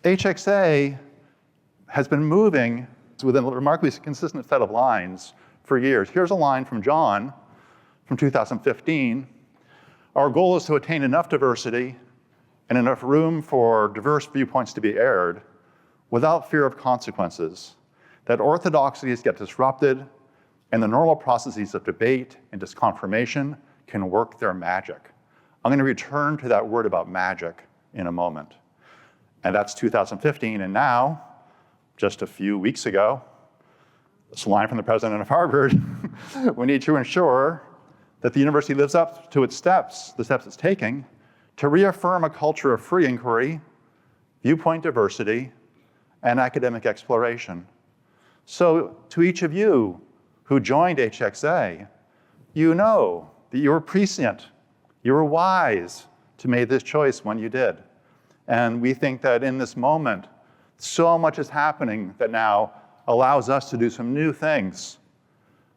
HXA has been moving within a remarkably consistent set of lines for years. Here's a line from John from 2015. Our goal is to attain enough diversity and enough room for diverse viewpoints to be aired without fear of consequences, that orthodoxies get disrupted and the normal processes of debate and disconfirmation can work their magic. I'm going to return to that word about magic in a moment. And that's 2015, and now, just a few weeks ago, this line from the president of Harvard, we need to ensure that the university lives up to its steps, the steps it's taking, to reaffirm a culture of free inquiry, viewpoint diversity, and academic exploration. So to each of you who joined HXA, you know that you were prescient, you were wise to make this choice when you did. And we think that in this moment, so much is happening that now allows us to do some new things,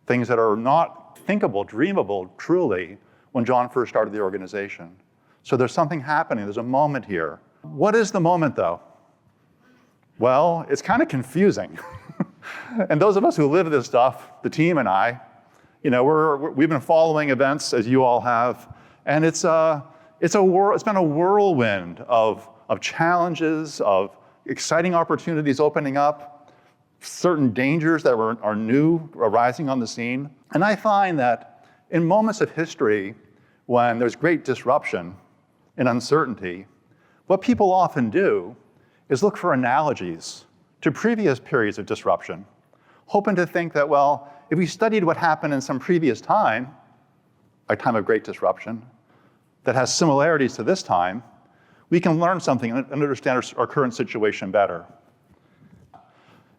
things that are not thinkable, dreamable, truly, when John first started the organization. So there's something happening, there's a moment here. What is the moment, though? Well, it's kind of confusing. And those of us who live this stuff, the team and I, you know, we've been following events, as you all have, and it's been a whirlwind of challenges, of exciting opportunities opening up, certain dangers that are new arising on the scene. And I find that in moments of history when there's great disruption and uncertainty, what people often do is look for analogies to previous periods of disruption, hoping to think that, well, if we studied what happened in some previous time, a time of great disruption, that has similarities to this time, we can learn something and understand our current situation better.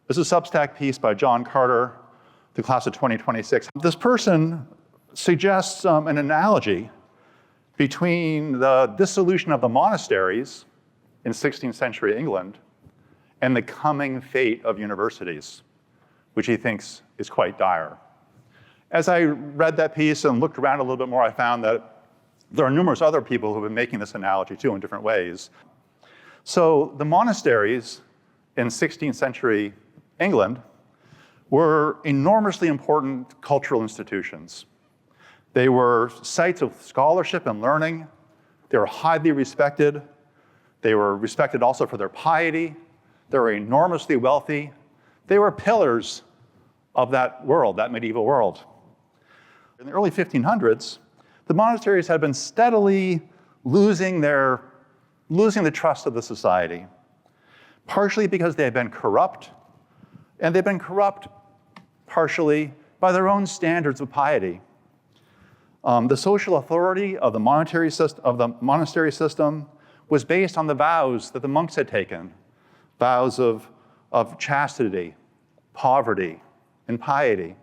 This is a Substack piece by John Carter, the class of 2026. This person suggests an analogy between the dissolution of the monasteries in 16th century England and the coming fate of universities, which he thinks is quite dire. As I read that piece and looked around a little bit more, I found that there are numerous other people who have been making this analogy too in different ways. So the monasteries in 16th century England were enormously important cultural institutions. They were sites of scholarship and learning. They were highly respected. They were respected also for their piety. They were enormously wealthy. They were pillars of that world, that medieval world. In the early 1500s, the monasteries had been steadily losing the trust of the society, partially because they had been corrupt, and they'd been corrupt partially by their own standards of piety. The social authority of the monastery system was based on the vows that the monks had taken, vows of chastity, poverty, and piety.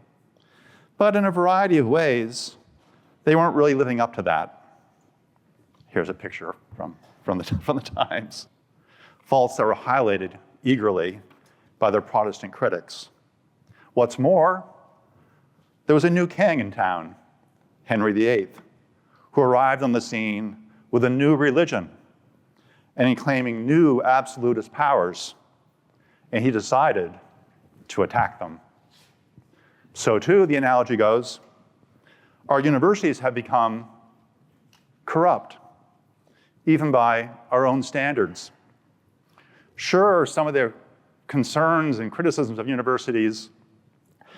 But in a variety of ways, they weren't really living up to that. Here's a picture from the Times. Faults that were highlighted eagerly by their Protestant critics. What's more, there was a new king in town, Henry VIII, who arrived on the scene with a new religion and in claiming new absolutist powers, and he decided to attack them. So too, the analogy goes, our universities have become corrupt, even by our own standards. Sure, some of their concerns and criticisms of universities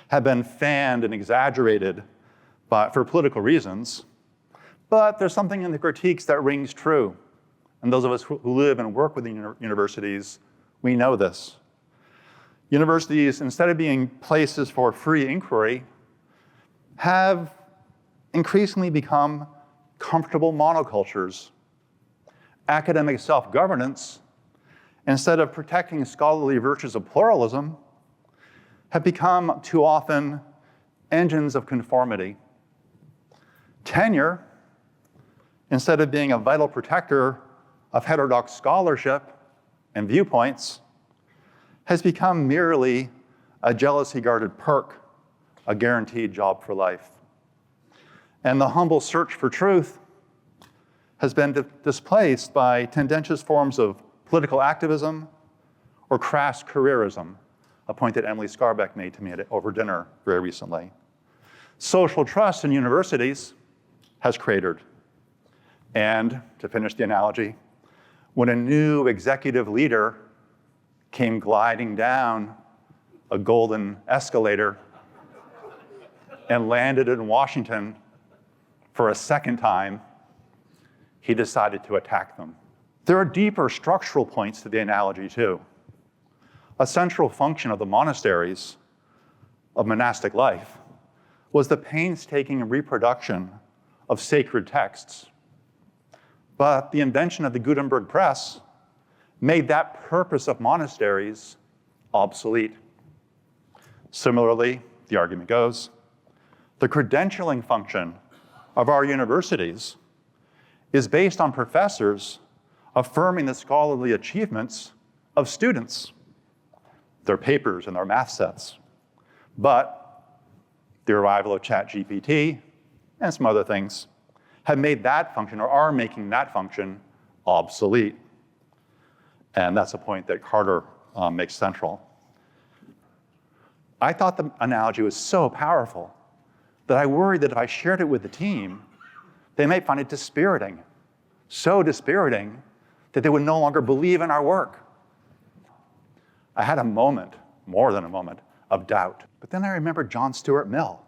have been fanned and exaggerated for political reasons, but there's something in the critiques that rings true. And those of us who live and work within universities, we know this. Universities, instead of being places for free inquiry, have increasingly become comfortable monocultures. Academic self-governance, instead of protecting scholarly virtues of pluralism, have become too often engines of conformity. Tenure, instead of being a vital protector of heterodox scholarship and viewpoints, has become merely a jealously guarded perk, a guaranteed job for life. And the humble search for truth has been displaced by tendentious forms of political activism, or crass careerism, a point that Emily Scarbeck made to me over dinner very recently. Social trust in universities has cratered. And to finish the analogy, when a new executive leader came gliding down a golden escalator and landed in Washington for a second time, he decided to attack them. There are deeper structural points to the analogy too. A central function of the monasteries of monastic life was the painstaking reproduction of sacred texts. But the invention of the Gutenberg press made that purpose of monasteries obsolete. Similarly, the argument goes, the credentialing function of our universities is based on professors affirming the scholarly achievements of students, their papers and their math sets. But the arrival of ChatGPT and some other things have made that function, or are making that function, obsolete. And that's a point that Carter makes central. I thought the analogy was so powerful that I worried that if I shared it with the team, they might find it dispiriting. So dispiriting that they would no longer believe in our work. I had a moment, more than a moment, of doubt. But then I remembered John Stuart Mill.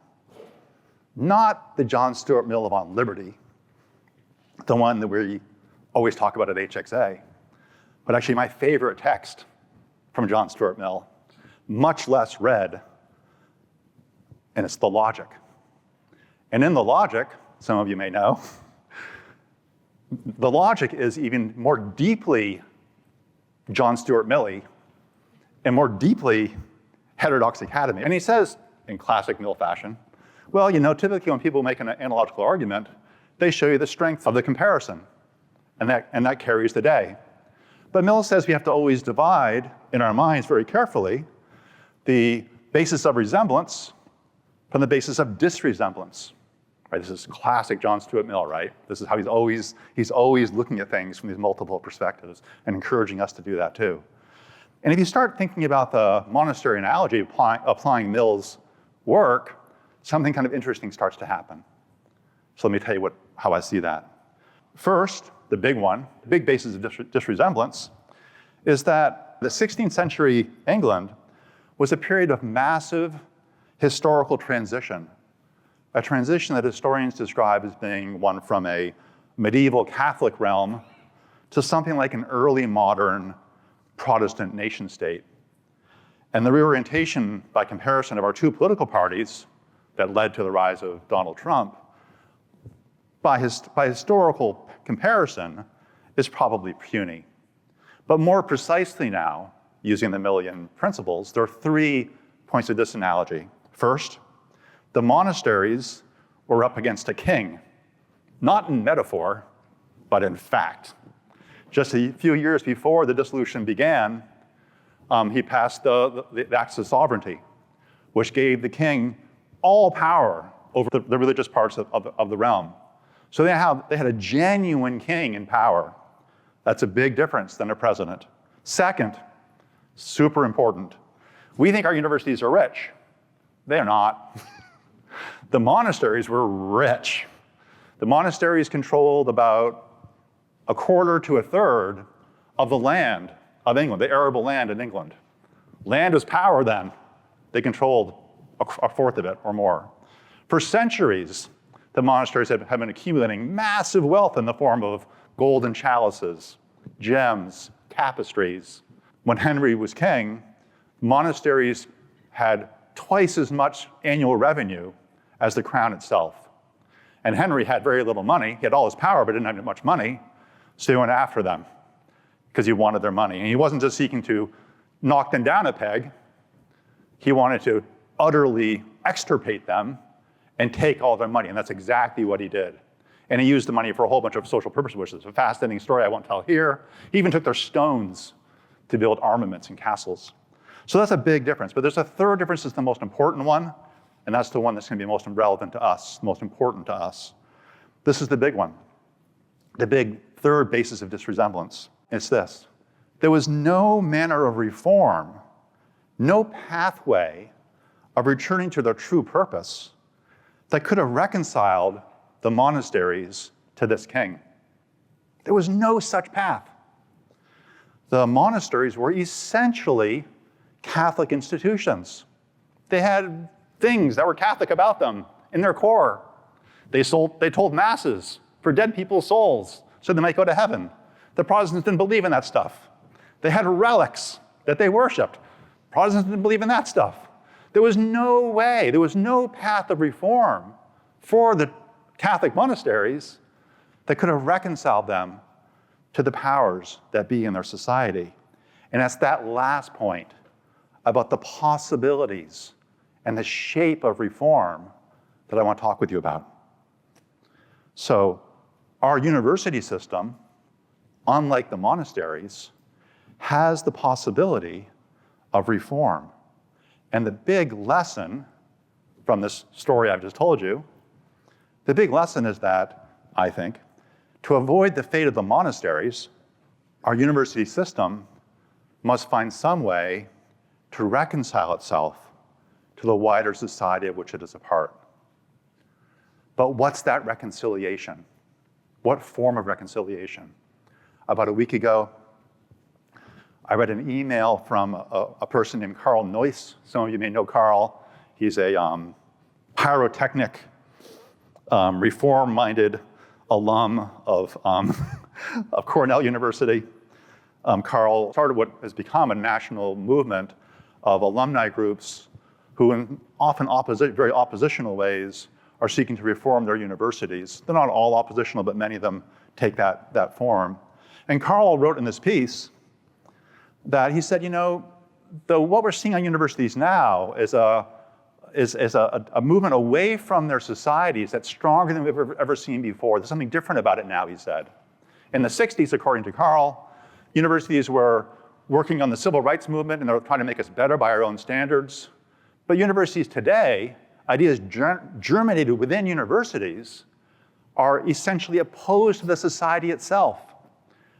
Not the John Stuart Mill of On Liberty, the one that we always talk about at HXA, but actually my favorite text from John Stuart Mill, much less read, and it's The Logic. And in The Logic, some of you may know, The Logic is even more deeply John Stuart Mill-y and more deeply Heterodox Academy. And he says, in classic Mill fashion, well, you know, typically when people make an analogical argument, they show you the strength of the comparison, and that carries the day. But Mill says we have to always divide in our minds very carefully the basis of resemblance from the basis of disresemblance. Right, this is classic John Stuart Mill, right? This is how he's always looking at things from these multiple perspectives and encouraging us to do that too. And if you start thinking about the monastery analogy, applying Mill's work, something kind of interesting starts to happen. So let me tell you how I see that. First, the big basis of disresemblance, is that the 16th century England was a period of massive historical transition, a transition that historians describe as being one from a medieval Catholic realm to something like an early modern Protestant nation state. And the reorientation, by comparison, of our two political parties that led to the rise of Donald Trump, by historical comparison, is probably puny. But more precisely now, using the Millian principles, there are 3 points of this analogy. First, the monasteries were up against a king, not in metaphor, but in fact. Just a few years before the dissolution began, he passed the Acts of Sovereignty, which gave the king all power over the religious parts of the realm. So they had a genuine king in power. That's a big difference than a president. Second, super important, we think our universities are rich. They're not. The monasteries were rich. The monasteries controlled about a quarter to a third of the land of England, the arable land in England. Land was power then. They controlled a fourth of it or more. For centuries, the monasteries have been accumulating massive wealth in the form of golden chalices, gems, tapestries. When Henry was king, monasteries had twice as much annual revenue as the crown itself. And Henry had very little money. He had all his power, but didn't have much money. So he went after them because he wanted their money. And he wasn't just seeking to knock them down a peg. He wanted to utterly extirpate them and take all their money. And that's exactly what he did. And he used the money for a whole bunch of social purposes, which is a fascinating story I won't tell here. He even took their stones to build armaments and castles. So that's a big difference. But there's a third difference that's the most important one, and that's the one that's going to be most relevant to us, most important to us. This is the big one. The big third basis of disresemblance. It's this. there was no manner of reform, no pathway of returning to their true purpose that could have reconciled the monasteries to this king. There was no such path. The monasteries were essentially Catholic institutions. They had things that were Catholic about them in their core. They told masses for dead people's souls so they might go to heaven. The Protestants didn't believe in that stuff. They had relics that they worshiped. Protestants didn't believe in that stuff. There was no way, there was no path of reform for the Catholic monasteries that could have reconciled them to the powers that be in their society. And it's that last point about the possibilities and the shape of reform that I want to talk with you about. So our university system, unlike the monasteries, has the possibility of reform. And the big lesson from this story I've just told you, the big lesson is that, I think, to avoid the fate of the monasteries, our university system must find some way to reconcile itself to the wider society of which it is a part. But what's that reconciliation? What form of reconciliation? About a week ago, I read an email from a person named Carl Noyce. Some of you may know Carl. He's a pyrotechnic, reform-minded alum of Cornell University. Carl started what has become a national movement of alumni groups who in often very oppositional ways are seeking to reform their universities. They're not all oppositional, but many of them take that form. And Carl wrote in this piece that he said, you know, what we're seeing on universities now is a movement away from their societies that's stronger than we've ever seen before. There's something different about it now, he said. In the 60s, according to Carl, universities were working on the civil rights movement and they were trying to make us better by our own standards. But universities today, ideas germinated within universities, are essentially opposed to the society itself.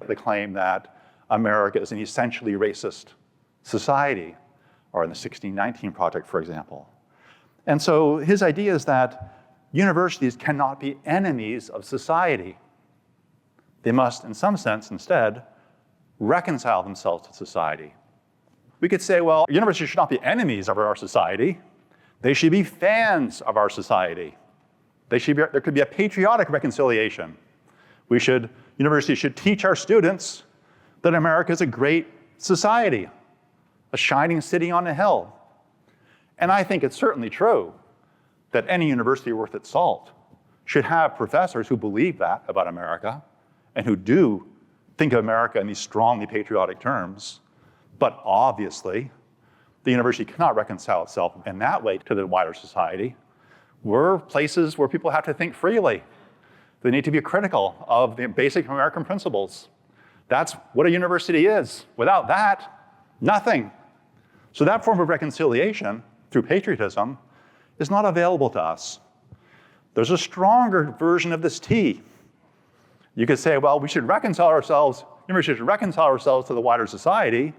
They claim that America is an essentially racist society, or in the 1619 Project, for example. And so his idea is that universities cannot be enemies of society. They must, in some sense, instead, reconcile themselves to society. We could say, well, universities should not be enemies of our society. They should be fans of our society. There could be a patriotic reconciliation. Universities should teach our students that America is a great society, a shining city on a hill. And I think it's certainly true that any university worth its salt should have professors who believe that about America and who do think of America in these strongly patriotic terms. But obviously, the university cannot reconcile itself in that way to the wider society. We're places where people have to think freely. They need to be critical of the basic American principles. That's what a university is. Without that, nothing. So that form of reconciliation through patriotism is not available to us. There's a stronger version of this T. You could say, well, universities should reconcile ourselves to the wider society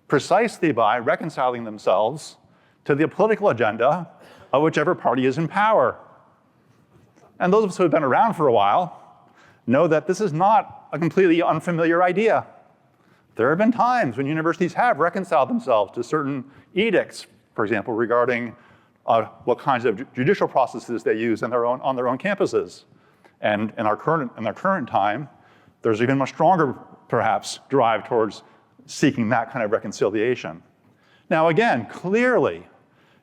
precisely by reconciling themselves to the political agenda of whichever party is in power. And those of us who have been around for a while know that this is not a completely unfamiliar idea. There have been times when universities have reconciled themselves to certain edicts, for example, regarding what kinds of judicial processes they use on their own campuses. And in our current time, there's even much stronger, perhaps, drive towards seeking that kind of reconciliation. Now again, clearly,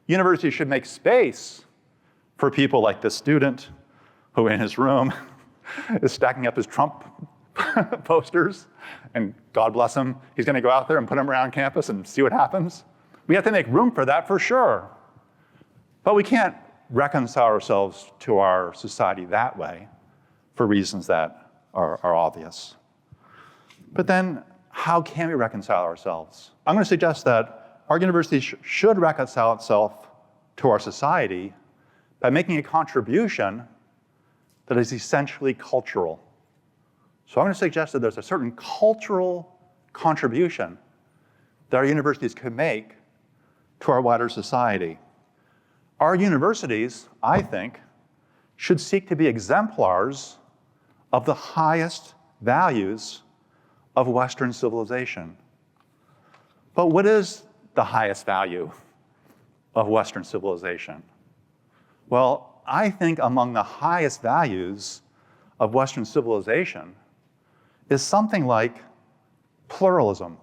universities should make space for people like this student who in his room is stacking up his Trump posters, and God bless him, he's gonna go out there and put them around campus and see what happens. We have to make room for that for sure. But we can't reconcile ourselves to our society that way for reasons that are obvious. But then, how can we reconcile ourselves? I'm going to suggest that our university should reconcile itself to our society by making a contribution that is essentially cultural. So I'm going to suggest that there's a certain cultural contribution that our universities could make to our wider society. Our universities, I think, should seek to be exemplars of the highest values of Western civilization. But what is the highest value of Western civilization? Well, I think among the highest values of Western civilization is something like pluralism.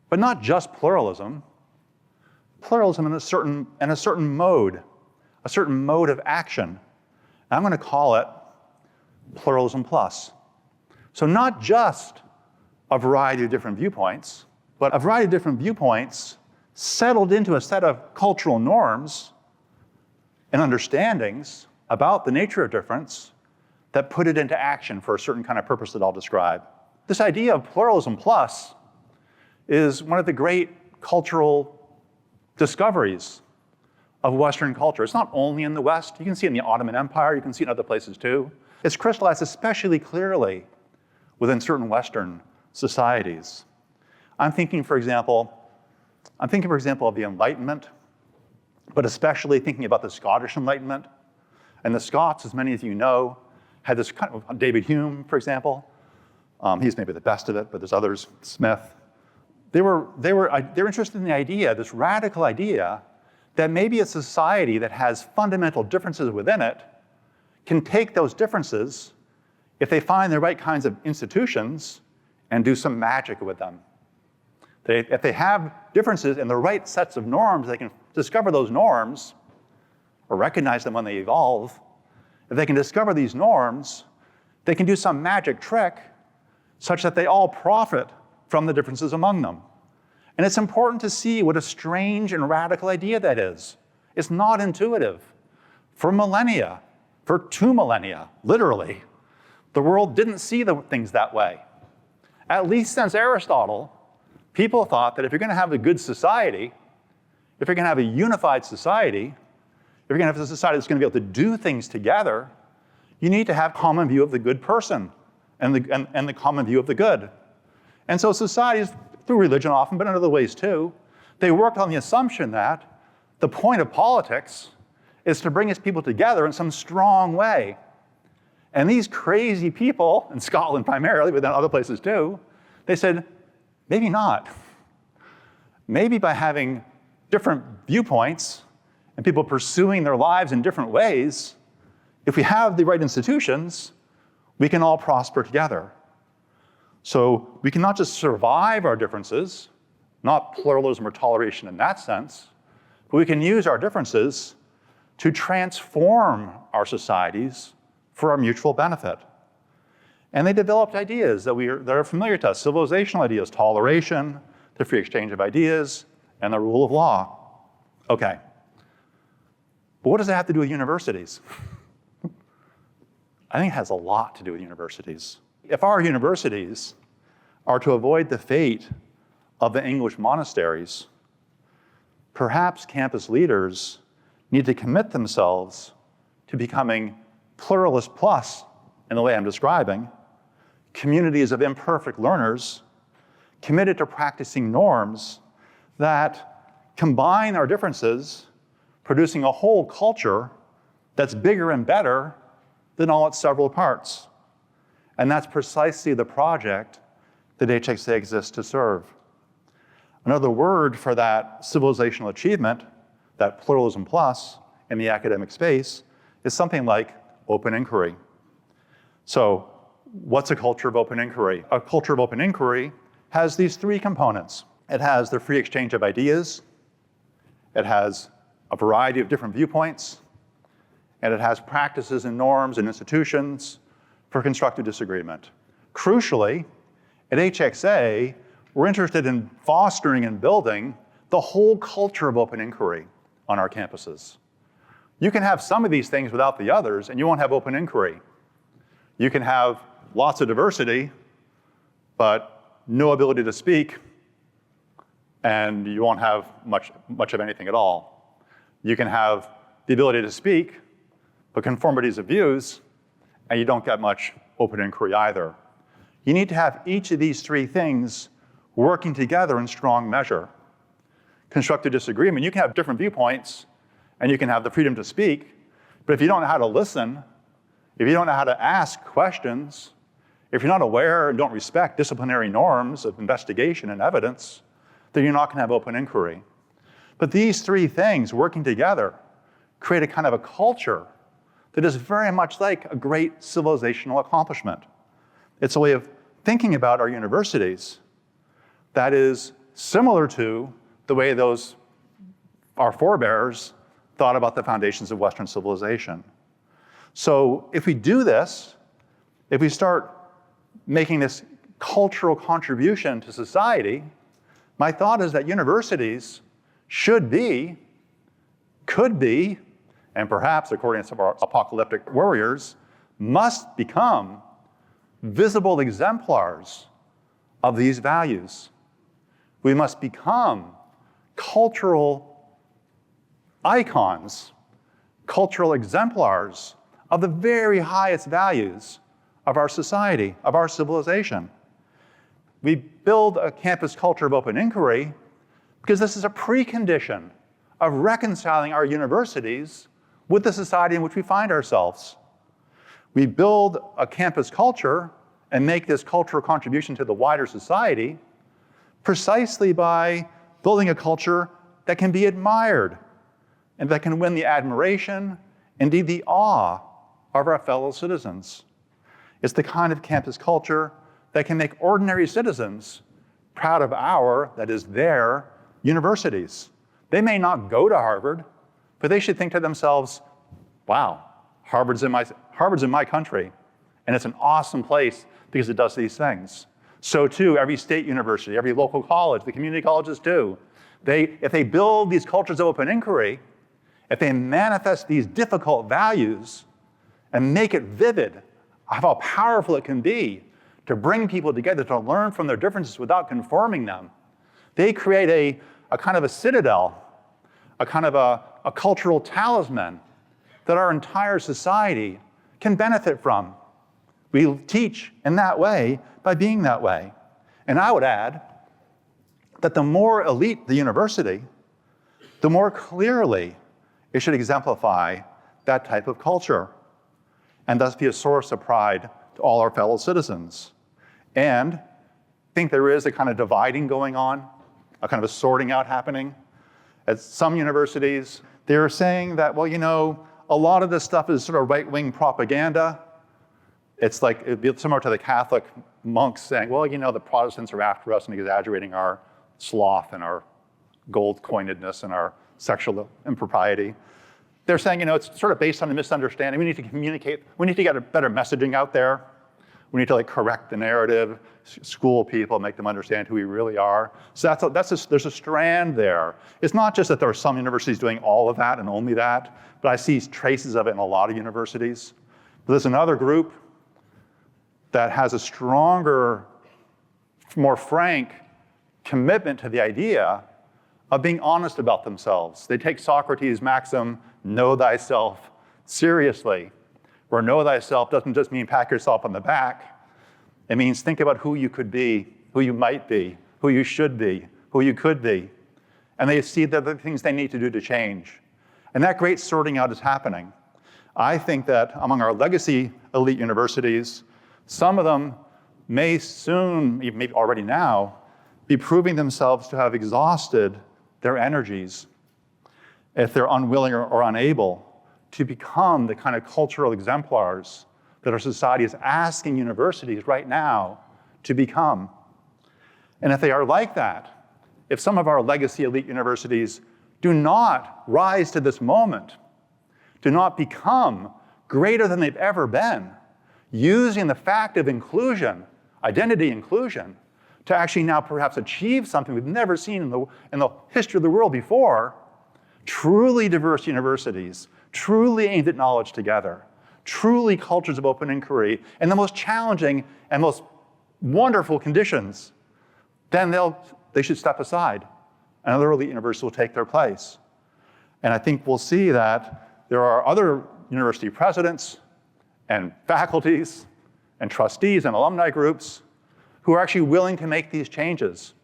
But not just pluralism, pluralism in a certain mode of action. I'm going to call it pluralism plus. So not just a variety of different viewpoints, but a variety of different viewpoints settled into a set of cultural norms and understandings about the nature of difference that put it into action for a certain kind of purpose that I'll describe. This idea of pluralism plus is one of the great cultural discoveries of Western culture. It's not only in the West. You can see it in the Ottoman Empire. You can see it in other places too. It's crystallized especially clearly within certain Western societies. I'm thinking, for example, of the Enlightenment, but especially thinking about the Scottish Enlightenment. And the Scots, as many of you know, had this kind of, David Hume, for example. He's maybe the best of it, but there's others, Smith. They were interested in the idea, this radical idea, that maybe a society that has fundamental differences within it can take those differences, if they find the right kinds of institutions, and do some magic with them. If they have differences in the right sets of norms, they can discover those norms, or recognize them when they evolve. If they can discover these norms, they can do some magic trick such that they all profit from the differences among them. And it's important to see what a strange and radical idea that is. It's not intuitive. For millennia, for 2 millennia, literally, the world didn't see the things that way. At least since Aristotle, people thought that if you're going to have a good society, if you're going to have a unified society, if you're going to have a society that's going to be able to do things together, you need to have common view of the good person and the common view of the good. And so societies, through religion often, but in other ways too, they worked on the assumption that the point of politics is to bring its people together in some strong way. And these crazy people, in Scotland primarily, but then other places too, they said, maybe not. Maybe by having different viewpoints and people pursuing their lives in different ways, if we have the right institutions, we can all prosper together. So we can not just survive our differences, not pluralism or toleration in that sense, but we can use our differences to transform our societies for our mutual benefit. And they developed ideas that are familiar to us, civilizational ideas, toleration, the free exchange of ideas, and the rule of law. Okay. But what does that have to do with universities? I think it has a lot to do with universities. If our universities are to avoid the fate of the English monasteries, perhaps campus leaders need to commit themselves to becoming pluralist plus in the way I'm describing, communities of imperfect learners committed to practicing norms that combine our differences, producing a whole culture that's bigger and better than all its several parts. And that's precisely the project that HXA exists to serve. Another word for that civilizational achievement, that pluralism plus in the academic space, is something like open inquiry. So what's a culture of open inquiry? A culture of open inquiry has these 3 components. It has the free exchange of ideas, it has a variety of different viewpoints, and it has practices and norms and institutions for constructive disagreement. Crucially, at HXA, we're interested in fostering and building the whole culture of open inquiry on our campuses. You can have some of these things without the others, and you won't have open inquiry. You can have lots of diversity, but no ability to speak, and you won't have much of anything at all. You can have the ability to speak, but conformities of views, and you don't get much open inquiry either. You need to have each of these three things working together in strong measure. Constructive disagreement, you can have different viewpoints, and you can have the freedom to speak, but if you don't know how to listen, if you don't know how to ask questions, if you're not aware and don't respect disciplinary norms of investigation and evidence, then you're not going to have open inquiry. But these three things working together create a kind of a culture that is very much like a great civilizational accomplishment. It's a way of thinking about our universities that is similar to the way our forebears thought about the foundations of Western civilization. So if we do this, if we start making this cultural contribution to society, my thought is that universities should be, could be, and perhaps, according to some of our apocalyptic warriors, must become visible exemplars of these values. We must become cultural icons, cultural exemplars of the very highest values of our society, of our civilization. We build a campus culture of open inquiry because this is a precondition of reconciling our universities with the society in which we find ourselves. We build a campus culture and make this cultural contribution to the wider society precisely by building a culture that can be admired and that can win the admiration, indeed the awe, of our fellow citizens. It's the kind of campus culture that can make ordinary citizens proud of our, that is their, universities. They may not go to Harvard, but they should think to themselves, wow, Harvard's in my country, and it's an awesome place because it does these things. So too, every state university, every local college, the community colleges too. If they build these cultures of open inquiry, if they manifest these difficult values and make it vivid of how powerful it can be to bring people together to learn from their differences without conforming them, they create a kind of a citadel, a kind of a cultural talisman that our entire society can benefit from. We teach in that way by being that way. And I would add that the more elite the university, the more clearly it should exemplify that type of culture and thus be a source of pride to all our fellow citizens. And I think there is a kind of dividing going on, a kind of a sorting out happening. At some universities, they're saying that, well, you know, a lot of this stuff is sort of right-wing propaganda. It's like, it'd be similar to the Catholic monks saying, well, you know, the Protestants are after us and exaggerating our sloth and our gold coinedness and our sexual impropriety. They're saying, you know, it's sort of based on a misunderstanding. We need to communicate. We need to get a better messaging out there. We need to correct the narrative, school people, make them understand who we really are. So there's a strand there. It's not just that there are some universities doing all of that and only that, but I see traces of it in a lot of universities. But there's another group that has a stronger, more frank commitment to the idea of being honest about themselves. They take Socrates' maxim, know thyself, seriously, where know thyself doesn't just mean pat yourself on the back. It means think about who you could be, who you might be, who you should be, who you could be. And they see that the things they need to do to change. And that great sorting out is happening. I think that among our legacy elite universities, some of them may soon, maybe already now, be proving themselves to have exhausted their energies if they're unwilling or unable to become the kind of cultural exemplars that our society is asking universities right now to become. And if they are like that, if some of our legacy elite universities do not rise to this moment, do not become greater than they've ever been, using the fact of inclusion, identity inclusion, to actually now perhaps achieve something we've never seen in the history of the world before, truly diverse universities, truly aimed at knowledge together, truly cultures of open inquiry, in the most challenging and most wonderful conditions, then they should step aside, and other elite universities will take their place. And I think we'll see that there are other university presidents and faculties and trustees and alumni groups who are actually willing to make these changes.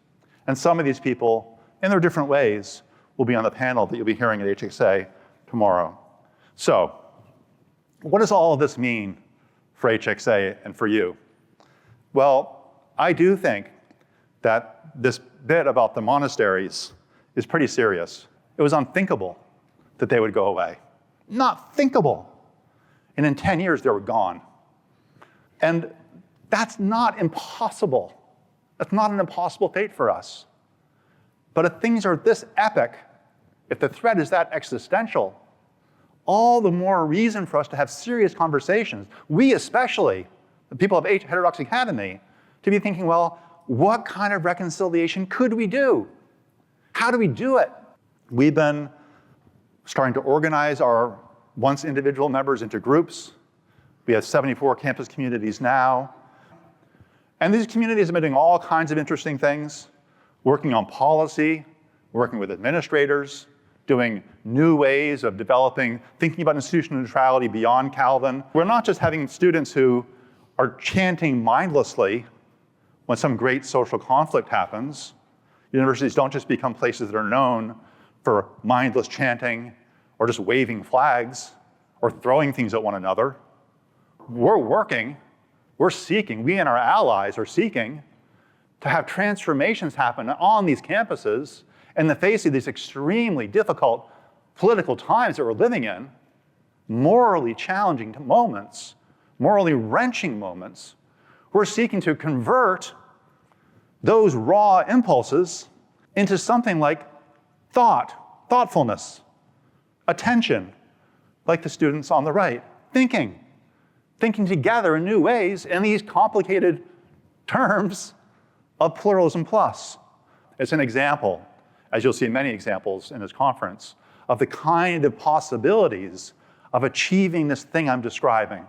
And some of these people, in their different ways, will be on the panel that you'll be hearing at HXA tomorrow. So, what does all of this mean for HXA and for you? Well, I do think that this bit about the monasteries is pretty serious. It was unthinkable that they would go away. Not thinkable. And in 10 years, they were gone. And that's not impossible. That's not an impossible fate for us. But if things are this epic, if the threat is that existential, all the more reason for us to have serious conversations. We especially, the people of Heterodox Academy, to be thinking, well, what kind of reconciliation could we do? How do we do it? We've been starting to organize our once individual members into groups. We have 74 campus communities now. And these communities have been doing all kinds of interesting things, working on policy, working with administrators, doing new ways of developing, thinking about institutional neutrality beyond Calvin. We're not just having students who are chanting mindlessly when some great social conflict happens. Universities don't just become places that are known for mindless chanting or just waving flags or throwing things at one another. We're working, we're seeking, we and our allies are seeking to have transformations happen on these campuses in the face of these extremely difficult political times that we're living in, morally challenging moments, morally wrenching moments. We're seeking to convert those raw impulses into something like thoughtfulness, attention, like the students on the right, thinking together in new ways in these complicated terms of pluralism plus. It's an example, as you'll see many examples in this conference, of the kind of possibilities of achieving this thing I'm describing.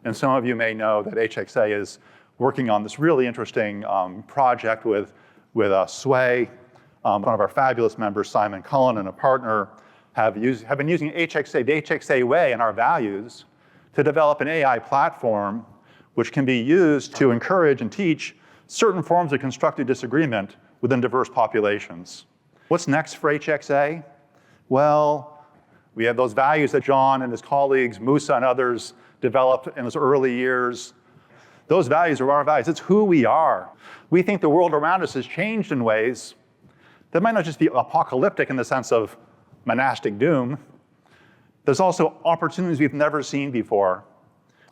And some of you may know that HXA is working on this really interesting project with Sway. One of our fabulous members, Simon Cullen, and a partner have been using HXA, the HXA way and our values to develop an AI platform which can be used to encourage and teach certain forms of constructive disagreement within diverse populations. What's next for HXA? Well, we have those values that John and his colleagues, Musa and others, developed in those early years. Those values are our values. It's who we are. We think the world around us has changed in ways that might not just be apocalyptic in the sense of monastic doom. There's also opportunities we've never seen before.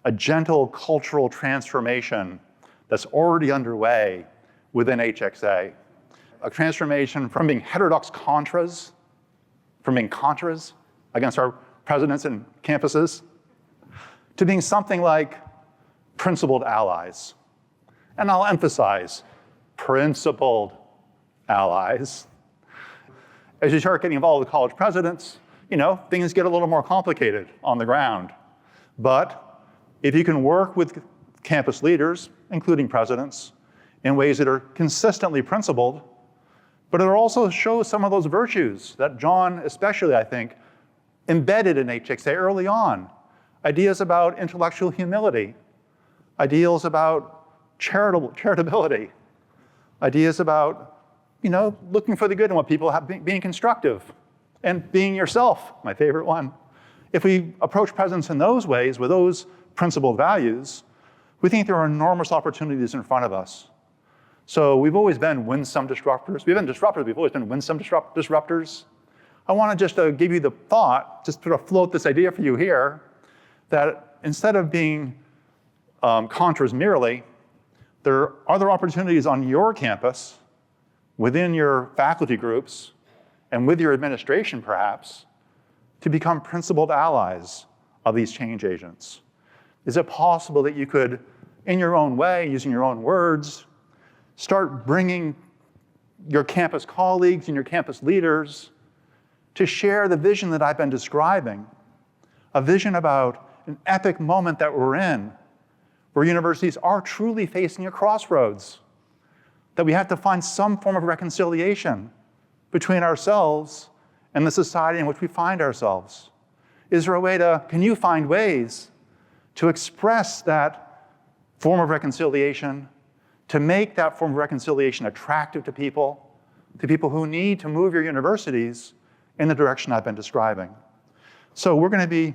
A gentle cultural transformation that's already underway within HXA. A transformation from being heterodox contras, from being contras against our presidents and campuses, to being something like principled allies. And I'll emphasize, principled allies. As you start getting involved with college presidents, things get a little more complicated on the ground. But if you can work with campus leaders, including presidents, in ways that are consistently principled, but it also shows some of those virtues that John, especially, I think, embedded in HXA early on. Ideas about intellectual humility, ideals about charitability, ideas about looking for the good in what people have, being constructive, and being yourself, my favorite one. If we approach presidents in those ways, with those principled values, we think there are enormous opportunities in front of us. So we've always been winsome disruptors. We've been disruptors, we've always been winsome disruptors. I want to just give you the thought, just sort of float this idea for you here, that instead of being contras merely, there are other opportunities on your campus, within your faculty groups, and with your administration perhaps, to become principled allies of these change agents. Is it possible that you could, in your own way, using your own words, start bringing your campus colleagues and your campus leaders to share the vision that I've been describing, a vision about an epic moment that we're in, where universities are truly facing a crossroads, that we have to find some form of reconciliation between ourselves and the society in which we find ourselves. Is there a way can you find ways to express that form of reconciliation, to make that form of reconciliation attractive to people who need to move your universities in the direction I've been describing. So we're going to be,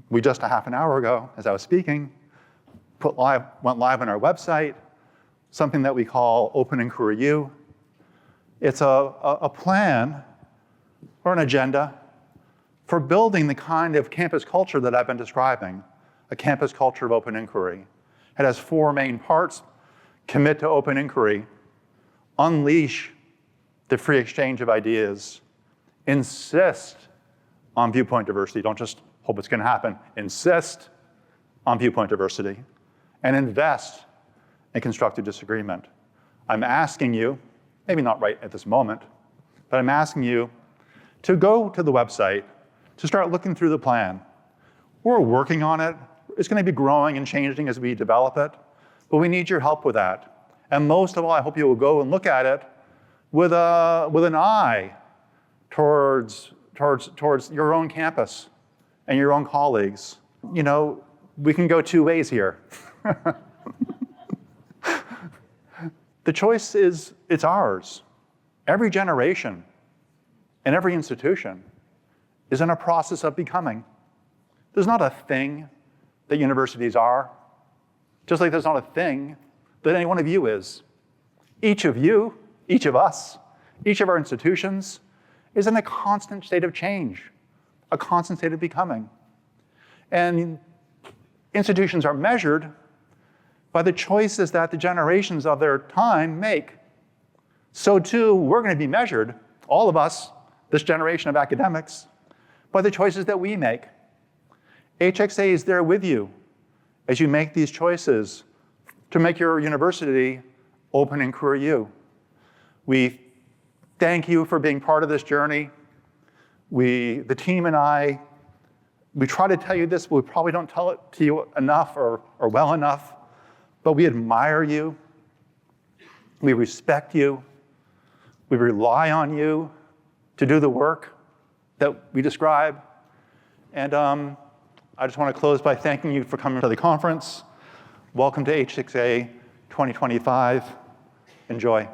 we just a half an hour ago, as I was speaking, went live on our website, something that we call Open Inquiry U. It's a plan or an agenda for building the kind of campus culture that I've been describing, a campus culture of open inquiry. It has 4 main parts: commit to open inquiry, unleash the free exchange of ideas, insist on viewpoint diversity. Don't just hope it's going to happen. Insist on viewpoint diversity, and invest in constructive disagreement. I'm asking you, maybe not right at this moment, but I'm asking you to go to the website, to start looking through the plan. We're working on it. It's going to be growing and changing as we develop it, but we need your help with that. And most of all, I hope you will go and look at it with an eye towards your own campus and your own colleagues. You know, we can go 2 ways here. The choice is, it's ours. Every generation and every institution is in a process of becoming. There's not a thing that universities are, just like there's not a thing that any one of you is. Each of you, each of us, each of our institutions is in a constant state of change, a constant state of becoming. And institutions are measured by the choices that the generations of their time make. So too, we're going to be measured, all of us, this generation of academics, by the choices that we make. HXA is there with you as you make these choices to make your university Open Inquiry U. We thank you for being part of this journey. The team and I, we try to tell you this, but we probably don't tell it to you enough or well enough, but we admire you. We respect you. We rely on you to do the work that we describe. And I just want to close by thanking you for coming to the conference. Welcome to H6A 2025. Enjoy.